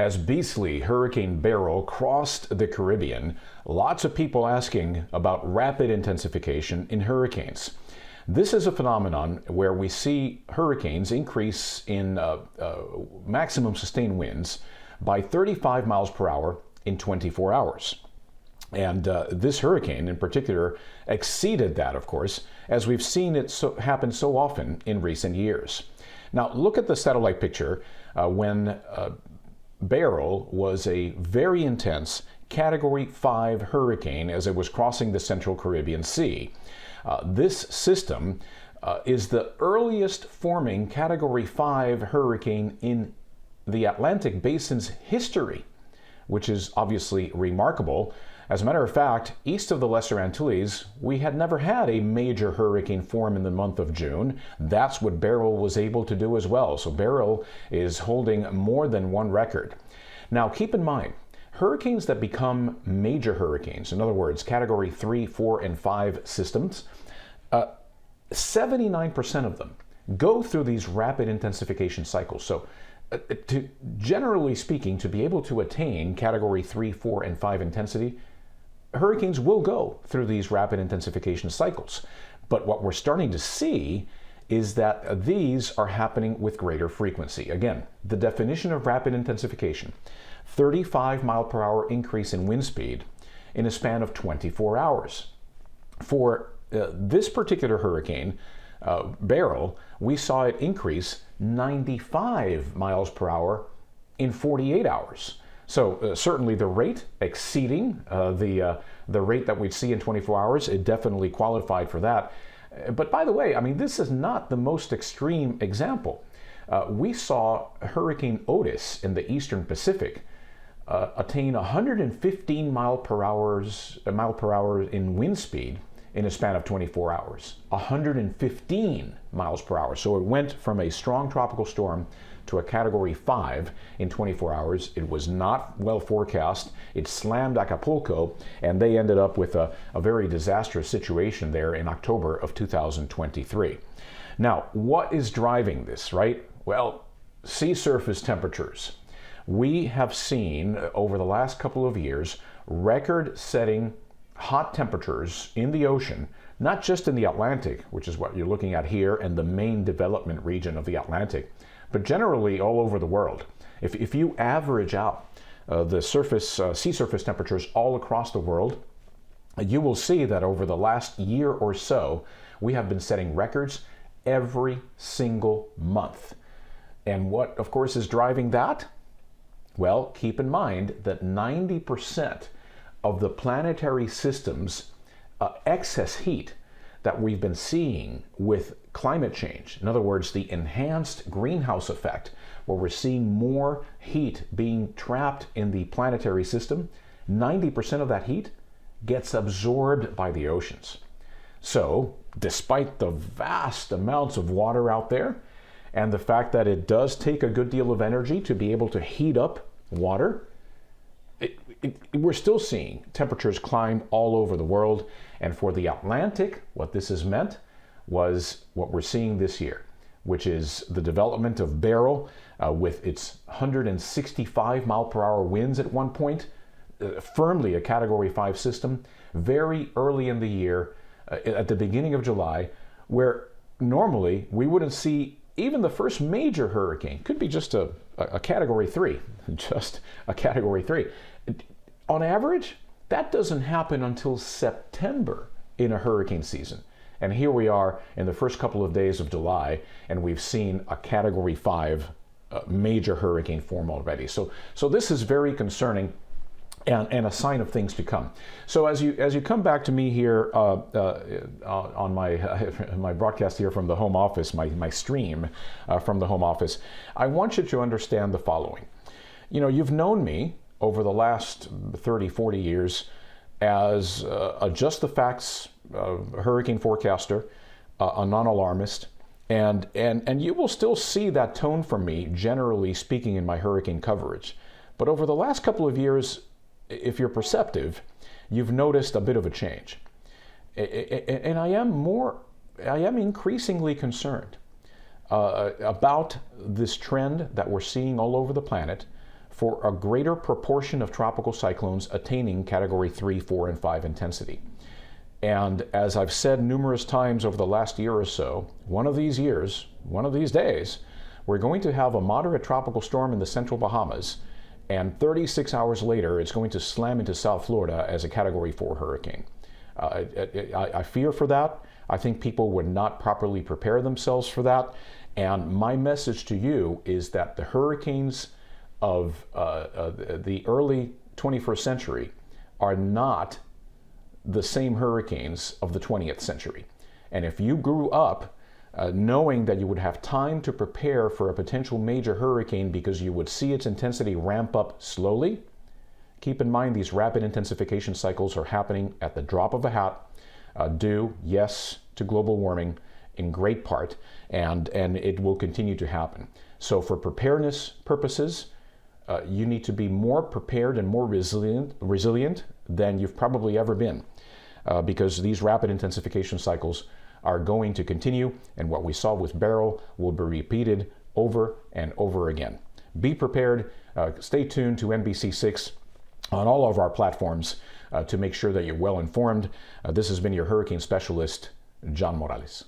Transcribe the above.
As beastly Hurricane Beryl crossed the Caribbean, lots of people asking about rapid intensification in hurricanes. This is a phenomenon where we see hurricanes increase in maximum sustained winds by 35 miles per hour in 24 hours. And this hurricane in particular exceeded that, of course, as we've seen it happen so often in recent years. Now, look at the satellite picture when Beryl was a very intense Category 5 hurricane as it was crossing the central Caribbean Sea. This system is the earliest forming Category 5 hurricane in the Atlantic Basin's history, which is obviously remarkable. As a matter of fact, east of the Lesser Antilles, we had never had a major hurricane form in the month of June. That's what Beryl was able to do as well. So Beryl is holding more than one record. Now, keep in mind, hurricanes that become major hurricanes, in other words, Category 3, 4, and 5 systems, 79% of them go through these rapid intensification cycles. So generally speaking, to be able to attain Category 3, 4, and 5 intensity, hurricanes will go through these rapid intensification cycles. But what we're starting to see is that these are happening with greater frequency. Again, the definition of rapid intensification, 35 mile per hour increase in wind speed in a span of 24 hours. For this particular hurricane, Beryl, we saw it increase 95 miles per hour in 48 hours. So certainly the rate exceeding the rate that we'd see in 24 hours, it definitely qualified for that. But by the way, I mean, this is not the most extreme example. We saw Hurricane Otis in the Eastern Pacific attain 115 mile per hour in wind speed in a span of 24 hours. 115 miles per hour. So it went from a strong tropical storm to a Category 5 in 24 hours. It was not well forecast. It slammed Acapulco, and they ended up with a very disastrous situation there in October of 2023. Now, what is driving this, right? Well, sea surface temperatures. We have seen over the last couple of years record-setting hot temperatures in the ocean, not just in the Atlantic, which is what you're looking at here, and the main development region of the Atlantic, but generally all over the world. If you average out the sea surface temperatures all across the world, you will see that over the last year or so, we have been setting records every single month. And what, of course, is driving that? Well, keep in mind that 90% of the planetary system's excess heat that we've been seeing with climate change, in other words, the enhanced greenhouse effect, where we're seeing more heat being trapped in the planetary system, 90% of that heat gets absorbed by the oceans. So, despite the vast amounts of water out there, and the fact that it does take a good deal of energy to be able to heat up water, we're still seeing temperatures climb all over the world. And for the Atlantic, what this has meant was what we're seeing this year, which is the development of Beryl with its 165 mile per hour winds at one point, firmly a Category 5 system, very early in the year, at the beginning of July, where normally we wouldn't see even the first major hurricane. Could be just a Category 3, just a Category 3. On average, that doesn't happen until September in a hurricane season. And here we are in the first couple of days of July, and we've seen a Category 5 major hurricane form already. So this is very concerning and a sign of things to come. So as you come back to me here on my broadcast here from the home office, my stream from the home office, I want you to understand the following. You know, you've known me over the last 30, 40 years as a just the facts hurricane forecaster, a non-alarmist, and you will still see that tone from me, generally speaking, in my hurricane coverage. But over the last couple of years, if you're perceptive, you've noticed a bit of a change. And I am increasingly concerned about this trend that we're seeing all over the planet for a greater proportion of tropical cyclones attaining category 3, 4, and 5 intensity. And as I've said numerous times over the last year or so, one of these years, one of these days, we're going to have a moderate tropical storm in the central Bahamas, and 36 hours later, it's going to slam into South Florida as a category 4 hurricane. I fear for that. I think people would not properly prepare themselves for that. And my message to you is that the hurricanes of the early 21st century are not the same hurricanes of the 20th century. And if you grew up knowing that you would have time to prepare for a potential major hurricane because you would see its intensity ramp up slowly, keep in mind these rapid intensification cycles are happening at the drop of a hat, due, yes, to global warming in great part, and it will continue to happen. So for preparedness purposes, you need to be more prepared and more resilient than you've probably ever been, because these rapid intensification cycles are going to continue, and what we saw with Beryl will be repeated over and over again. Be prepared. Stay tuned to NBC6 on all of our platforms to make sure that you're well informed. This has been your hurricane specialist, John Morales.